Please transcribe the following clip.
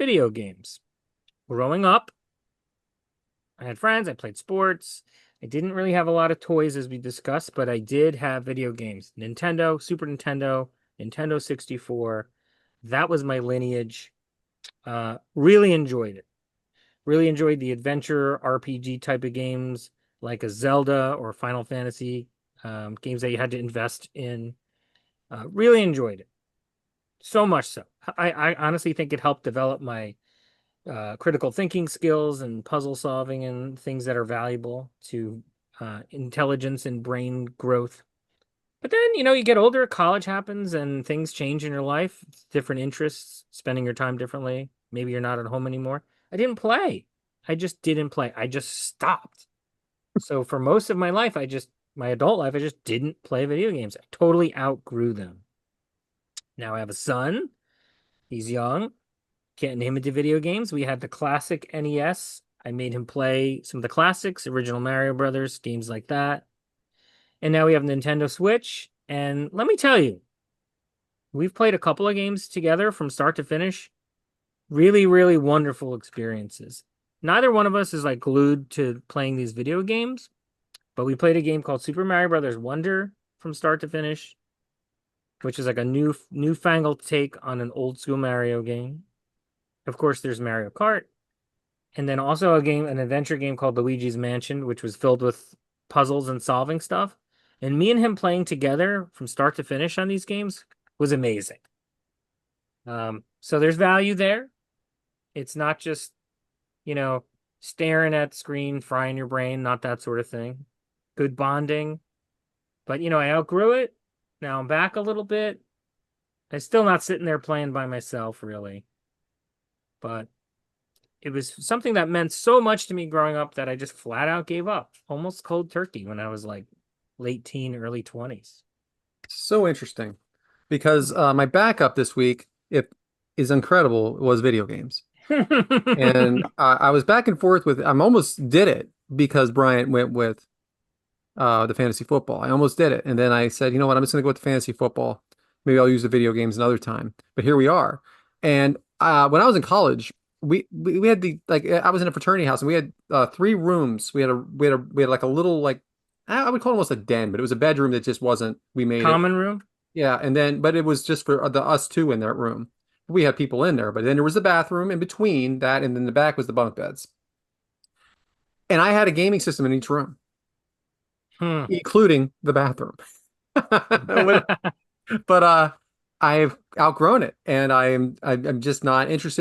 video games. Growing up, I had friends, I played sports. I didn't really have a lot of toys as we discussed, but I did have video games. Nintendo, Super Nintendo, Nintendo 64. That was my lineage. Really enjoyed it. Really enjoyed the adventure RPG type of games like a Zelda or Final Fantasy, games that you had to invest in. Really enjoyed it. So much so. I honestly think it helped develop my critical thinking skills and puzzle solving and things that are valuable to intelligence and brain growth. But then, you get older, college happens, and things change in your life. Different interests, spending your time differently. Maybe you're not at home anymore. I didn't play. I just didn't play. I just stopped. So for most of my life, my adult life, I just didn't play video games. I totally outgrew them. Now I have a son. He's young. Getting him into video games. We had the classic NES. I made him play some of the classics, original Mario Brothers, games like that. And now we have Nintendo Switch. And let me tell you, we've played a couple of games together from start to finish. Really, really wonderful experiences. Neither one of us is like glued to playing these video games, but we played a game called Super Mario Brothers Wonder from start to finish, which is like a newfangled take on an old school Mario game. Of course, there's Mario Kart, and then also an adventure game called Luigi's Mansion, which was filled with puzzles and solving stuff. And me and him playing together from start to finish on these games was amazing. So there's value there. It's not just, you know, staring at the screen, frying your brain, not that sort of thing. Good bonding. But, I outgrew it. Now I'm back a little bit. I'm still not sitting there playing by myself, really. But it was something that meant so much to me growing up that I just flat out gave up, almost cold turkey when I was like late teen, early 20s. So interesting because my backup this week, if is incredible, was video games. And I was back and forth with, I almost did it because Bryant went with the fantasy football. I almost did it. And then I said, you know what, I'm just going to go with the fantasy football. Maybe I'll use the video games another time. But here we are. And when I was in college, we had I was in a fraternity house and we had three rooms. We had like a little like I would call it almost a den, but it was a bedroom that just wasn't. We made it. Common room? Yeah, and then but it was just for the us two in that room. We had people in there, but then there was a bathroom in between that, and then the back was the bunk beds. And I had a gaming system in each room, Hmm. including the bathroom. But I've outgrown it, and I'm just not interested.